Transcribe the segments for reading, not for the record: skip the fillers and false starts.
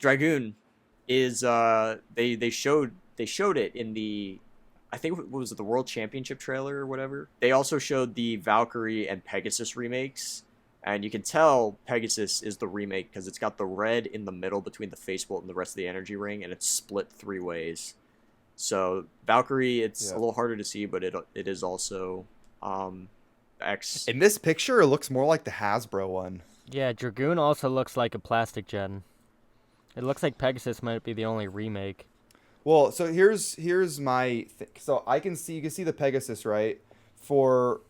Dragoon is they showed it in the, I think, what was it, the World Championship trailer or whatever. They also showed the Valkyrie and Pegasus remakes, and you can tell Pegasus is the remake because it's got the red in the middle between the face bolt and the rest of the energy ring, and it's split three ways. So Valkyrie, it's a Yeah. little harder to see, but it is also X. In this picture, it looks more like the Hasbro one. Yeah, Dragoon also looks like a plastic gen. It looks like Pegasus might be the only remake. Well, so here's my so I can see you can see the Pegasus, right? For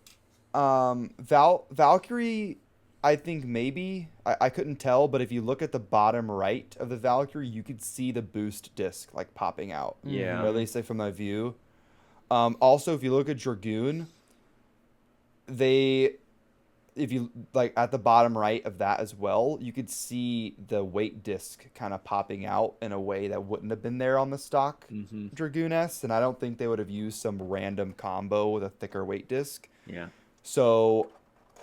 Valkyrie, I think maybe I couldn't tell, but if you look at the bottom right of the Valkyrie, you could see the boost disc like popping out. Yeah. Or at least like from my view. Also, if you look at Dragoon, they if you like at the bottom right of that as well, you could see the weight disc kind of popping out in a way that wouldn't have been there on the stock Mm-hmm. Dragoon S, and I don't think they would have used some random combo with a thicker weight disc. Yeah. So,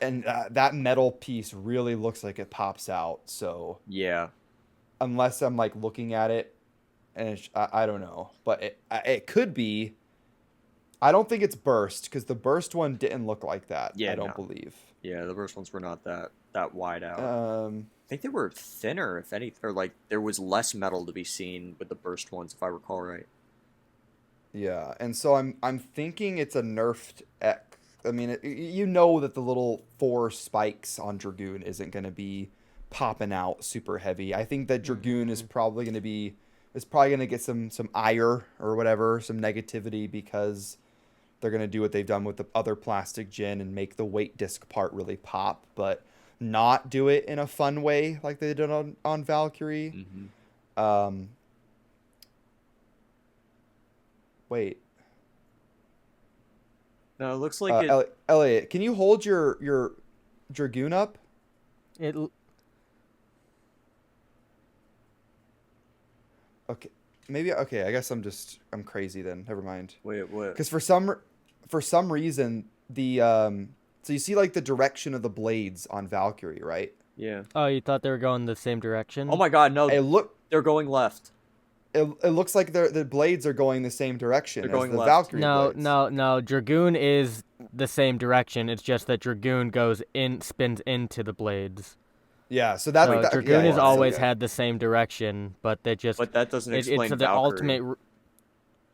and that metal piece really looks like it pops out. So Yeah. unless I'm like looking at it, and I don't know, but it could be. I don't think it's burst because the burst one didn't look like that. Yeah, I don't no. believe. Yeah, the first ones were not that wide out. Um, I think they were thinner, if any, or like there was less metal to be seen with the burst ones, if I recall right. yeah, and so I'm thinking it's a nerfed X. I mean, you know that the little 4 spikes on Dragoon isn't going to be popping out super heavy. I think that Dragoon is probably going to be is probably going to get some ire or whatever, some negativity because they're going to do what they've done with the other plastic gin and make the weight disc part really pop, but not do it in a fun way like they did on Valkyrie. Mm-hmm. Um, wait. No, it looks like it. Elliot, can you hold your Dragoon up? It Okay, maybe okay. I guess I'm crazy then. Never mind. Wait, what? Because for some reason so you see like the direction of the blades on Valkyrie, right? Yeah. Oh, you thought they were going the same direction? Oh my God, no! It They're going left. looks like the blades are going the same direction They're as going the left. Valkyrie No, blades. no. Dragoon is the same direction. It's just that Dragoon spins into the blades. Yeah, so that, So that Dragoon yeah, has yeah, always okay. had the same direction, but they just But that doesn't explain it's the Valkyrie. ultimate.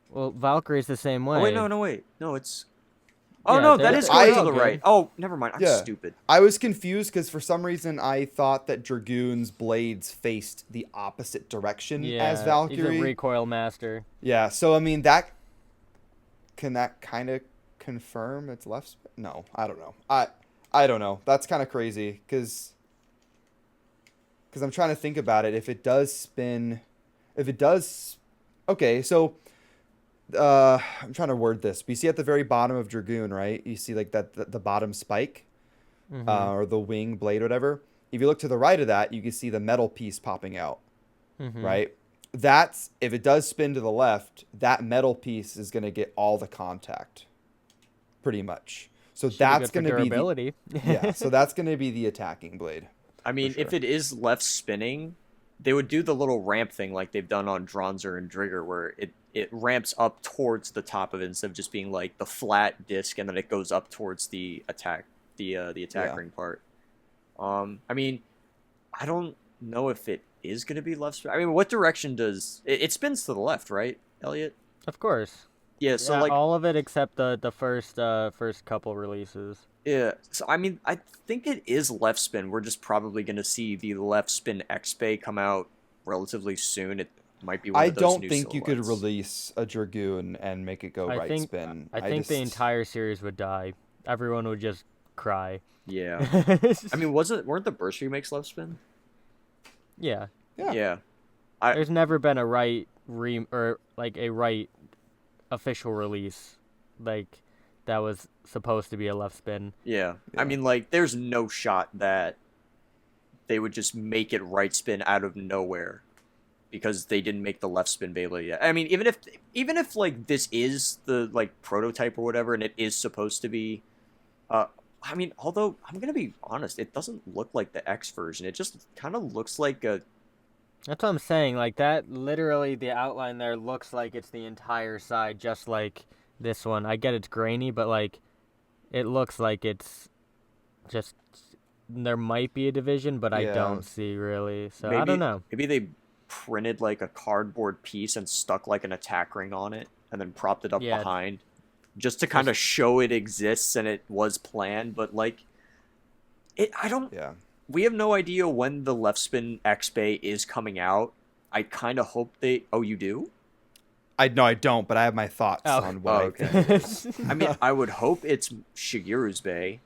Well, Valkyrie's the same way. Oh wait, no, wait, no, it's. Oh Yeah, no, they're- that is they're going to all the good. right. Oh, never mind. I'm Yeah. stupid. I was confused because for some reason I thought that Dragoon's blades faced the opposite direction Yeah, as he's Valkyrie. a recoil master. Yeah, so I mean that kind of confirm it's left No, I don't know. I don't know. That's kind of crazy cuz I'm trying to think about it. If it does okay, so I'm trying to word this. We see at the very bottom of Dragoon, right? You see like the bottom spike or the wing blade or whatever. If you look to the right of that, you can see the metal piece popping out, right? That's if it does spin to the left, that metal piece is going to get all the contact, pretty much. So that's going to be durability. yeah. So that's going to be the attacking blade. I mean, sure. if it is left spinning, they would do the little ramp thing like they've done on Dronzer and Drigger, where it ramps up towards the top of it instead of just being like the flat disc, and then it goes up towards the attack Yeah. ring part. I mean, I don't know if it is going to be left spin. I mean, what direction does it spins to the left, right, Elliot? Of course. Yeah. So Yeah, like, all of it except the first couple releases. yeah. So I mean, I think it is left spin. We're just probably going to see the left spin X-Bay come out relatively soon. It might be one I of those don't new think you could silhouettes. release a Dragoon and make it go I right think spin. I think the just- entire series would die. Everyone would just cry. Yeah. I mean, weren't the burst remakes left spin? yeah. Yeah. Yeah. There's never been a right a right official release like that was supposed to be a left spin. Yeah. I Yeah. mean, like, there's no shot that they would just make it right spin out of nowhere because they didn't make the left spin Beyblade yet. I mean, even if like this is the like prototype or whatever, and it is supposed to be, I mean, although I'm gonna be honest, it doesn't look like the X version. It just kind of looks like a That's what I'm saying. Like that, literally, the outline there looks like it's the entire side, just like this one. I get it's grainy, but like it looks like it's just there might be a division, but I Yeah. don't see really. So I don't Maybe know. maybe they printed like a cardboard piece and stuck like an attack ring on it and then propped it up Yeah, behind just to kind just of show it exists and it was planned, but like it I don't Yeah. we have no idea when the left spin X Bay is coming out. I kind of hope they Oh, you do? I no, I don't, but I have my thoughts oh. on what Oh, I okay. think it is. I mean, I would hope it's Shigeru's Bay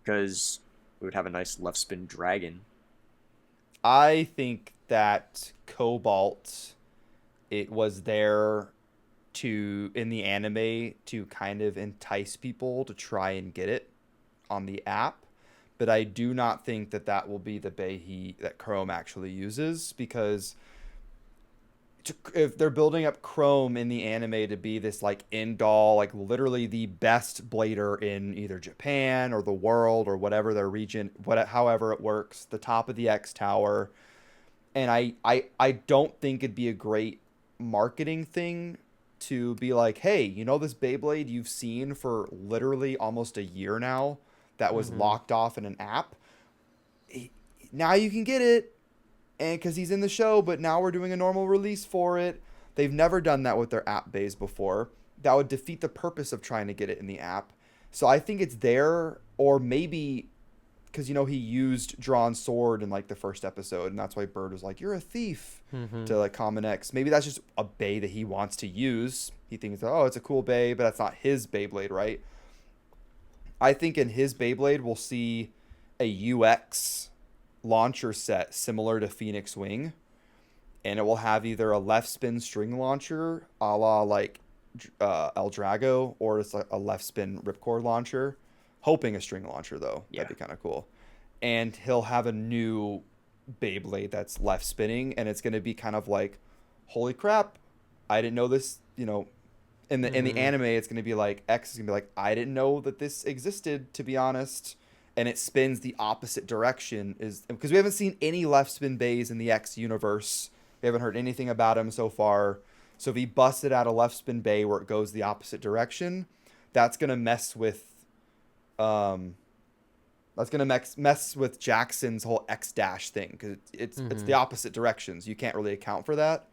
because we would have a nice left spin dragon. I think that Cobalt, it was there to in the anime to kind of entice people to try and get it on the app, but I do not think that that will be the bay that Chrome actually uses because if they're building up Chrome in the anime to be this like end all, like literally the best blader in either Japan or the world or whatever their region, however it works, the top of the X Tower, and I don't think it'd be a great marketing thing to be like, hey, you know this Beyblade you've seen for literally almost a year now that was Mhm. locked off in an app. Now you can get it, and because he's in the show, but now we're doing a normal release for it. They've never done that with their app bays before. That would defeat the purpose of trying to get it in the app. So I think it's there, or maybe because he used drawn sword in like the first episode, and that's why Bird was like, "You're a thief" Mhm. to like Common X. Maybe that's just a bay that he wants to use. He thinks, "Oh, it's a cool bay," but that's not his Beyblade, right? I think in his Beyblade we'll see a UX launcher set similar to Phoenix Wing, and it will have either a left spin string launcher a la like El Drago, or it's like a left spin ripcord launcher. Hoping a string launcher though, Yeah. that'd be kind of cool. And he'll have a new Beyblade that's left spinning, and it's going to be kind of like, holy crap, I didn't know this. In the Mhm. anime, it's going to be like X is going to be like, I didn't know that this existed, to be honest. And it spins the opposite direction, is because we haven't seen any left spin bays in the X universe. We haven't heard anything about him so far. So if he busted out a left spin bay where it goes the opposite direction, that's gonna mess with um mess with Jackson's whole X dash thing, because it's the Mhm. opposite directions. You can't really account for that.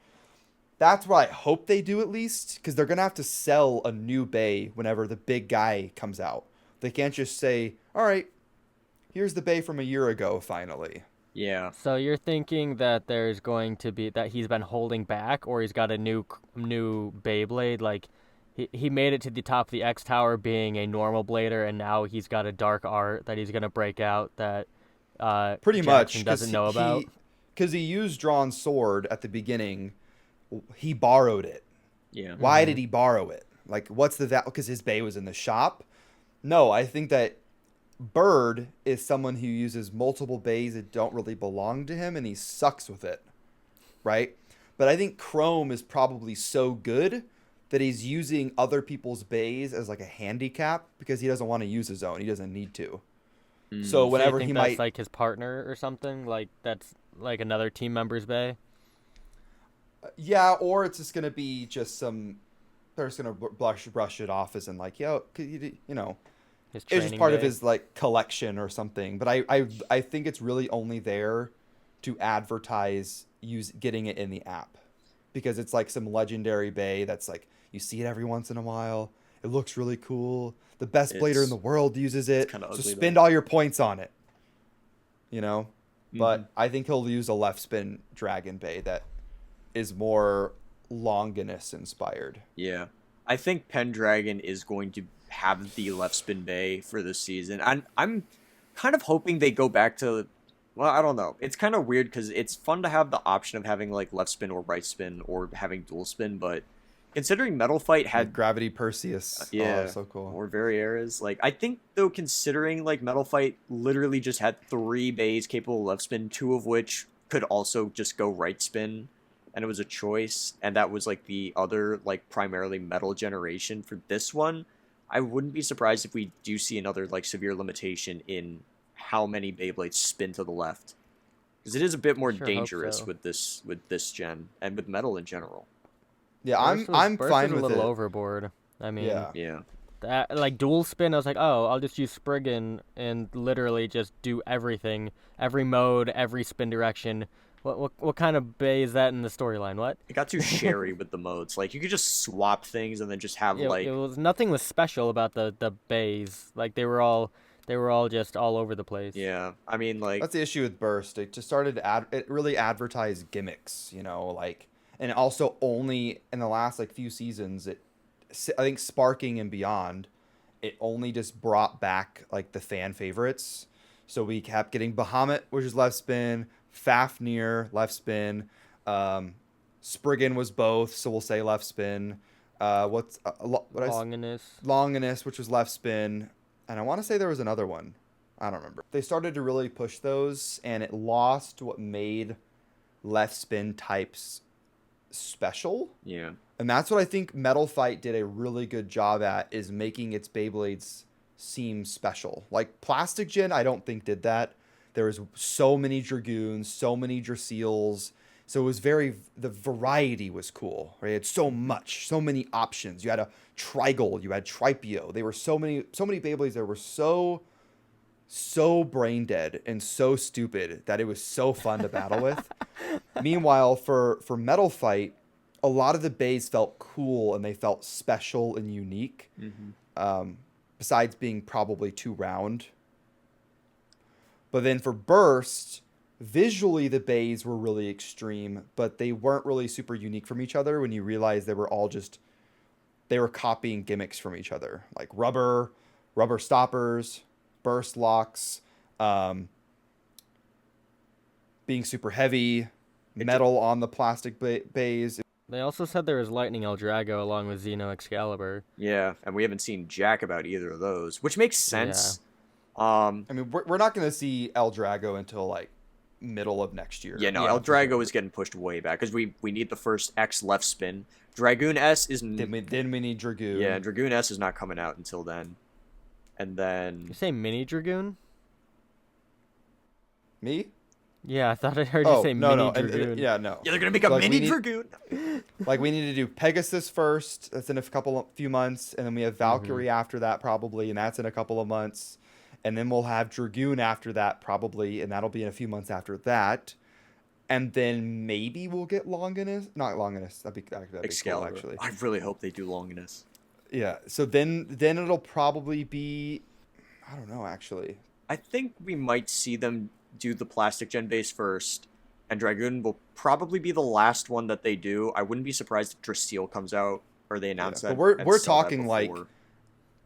That's what I hope they do, at least, because they're gonna have to sell a new bay whenever the big guy comes out. They can't just say, "All right, here's the bay from a year ago." Finally, Yeah. So you're thinking that there's going to be that he's been holding back, or he's got a new Beyblade, like he made it to the top of the X Tower being a normal blader, and now he's got a dark art that he's gonna break out that pretty Jackson much, because doesn't know about. he used drawn sword at the beginning. He borrowed it. Yeah. Why Mm-hmm. did he borrow it? Like, what's the value? Because his bay was in the shop. No, I think that Bird is someone who uses multiple bays that don't really belong to him, and he sucks with it, right? But I think Chrome is probably so good that he's using other people's bays as like a handicap because he doesn't want to use his own. He doesn't need to. So Mm. So you whenever he think that's might, like his partner or something? Like that's like another team member's bay? yeah, or it's just gonna be just some. They're just gonna brush it off as in like, yo, His it was just training part of bay? his like collection or something. But I think it's really only there to advertise getting it in the app, because it's like some legendary bay that's like you see it every once in a while. It looks really cool. The best blader in the It's world uses it's it, kind of so ugly though. spend all your points on it. You know, Hmm. but I think he'll use a left spin dragon bay that is more Longinus inspired. Yeah. I think Pendragon is going to have the left spin bay for this season. And I'm kind of hoping they go back to, well, I don't know. It's kind of weird because it's fun to have the option of having like left spin or right spin or having dual spin, but considering Metal Fight Like had Gravity Perseus. Oh, yeah, so cool. or very eras. Like I think though, considering like Metal Fight literally just had three bays capable of left spin, two of which could also just go right spin, and it was a choice, and that was like the other like primarily metal generation for this one. I wouldn't be surprised if we do see another like severe limitation in how many Beyblades spin to the left. Because it is a bit more Sure hope dangerous so. with this gen and with metal in general. Yeah, Burst I'm Burst fine was a with little it. overboard. I mean, Yeah. Yeah. that, like dual spin, I was like, oh, I'll just use Spriggan and literally just do everything, every mode, every spin direction. What kind of bay is that in the storyline? What? It got too sherry with the modes. Like, you could just swap things and then just have, It like... was nothing was special about the bays. Like they were all just all over the place. Yeah. I mean, like... That's the issue with Burst. It just started to it really advertised gimmicks, you know, like, and also only in the last like few seasons, I think Sparking and Beyond, it only just brought back like the fan favorites. So we kept getting Bahamut, which is left spin, Fafnir left spin, Spriggan was both, so we'll say left spin. Longinus. Longinus, which was left spin, and I want to say there was another one. I don't remember. They started to really push those, and it lost what made left spin types special. Yeah. And that's what I think Metal Fight did a really good job at, is making its Beyblades seem special. Like Plastic Gen, I don't think did that. There was so many Dragoons, so many Draseels. So it was the variety was cool, right? It had so many options. You had a Trigold, you had Tripio. They were so many Beyblades that were so brain dead and so stupid that it was so fun to battle with. Meanwhile, for Metal Fight, a lot of the bays felt cool and they felt special and unique. Besides being probably too round. But then for Burst, visually the bays were really extreme, but they weren't really super unique from each other when you realize they were copying gimmicks from each other, like rubber stoppers, burst locks, being super heavy, metal on the plastic bays. They also said there was Lightning El Drago along with Xeno Excalibur. Yeah, and we haven't seen jack about either of those, which makes sense. I mean, we're not going to see El Drago until like middle of next year. Yeah, no, El Drago is getting pushed way back because we need the first X left spin. Dragoon S is... Then we need Dragoon. Yeah, Dragoon S is not coming out until then. And then... You say Mini Dragoon? Me? Yeah, I thought I heard you say Mini Dragoon. No. Yeah, they're going to make a mini Dragoon! Like, we need to do Pegasus first. That's in a few months. And then we have Valkyrie after that, probably. And that's in a couple of months. And then we'll have Dragoon after that, probably. And that'll be in a few months after that. And then maybe we'll get Longinus. Not Longinus. That'd be cool, actually. I really hope they do Longinus. Yeah. So then it'll probably be... I don't know, actually. I think we might see them do the Plastic Gen base first. And Dragoon will probably be the last one that they do. I wouldn't be surprised if Drasil comes out. Or they announce that. But we're talking like...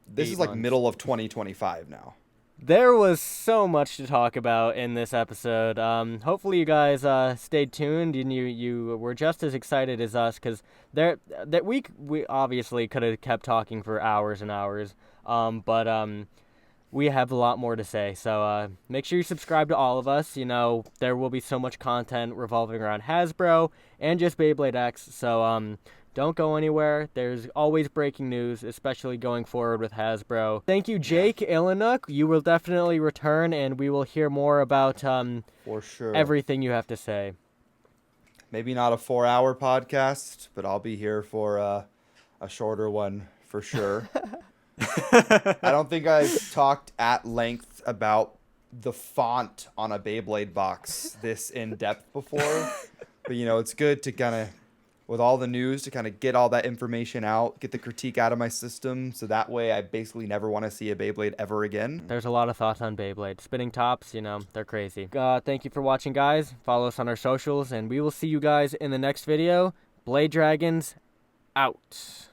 This is like months. middle of 2025 now. There was so much to talk about in this episode. Hopefully you guys stayed tuned and you were just as excited as us, because we obviously could have kept talking for hours and hours. But we have a lot more to say. So make sure you subscribe to all of us. You know, there will be so much content revolving around Hasbro and just Beyblade X. So don't go anywhere. There's always breaking news, especially going forward with Hasbro. Thank you, Jake Illinuk. You will definitely return, and we will hear more about for sure everything you have to say. Maybe not a 4-hour podcast, but I'll be here for a shorter one for sure. I don't think I've talked at length about the font on a Beyblade box this in depth before, but you know, it's good to kind of, with all the news, to kind of get all that information out, get the critique out of my system, so that way I basically never want to see a Beyblade ever again. There's a lot of thoughts on Beyblade. Spinning tops, you know, they're crazy. Thank you for watching, guys. Follow us on our socials, and we will see you guys in the next video. Blade Dragons, out.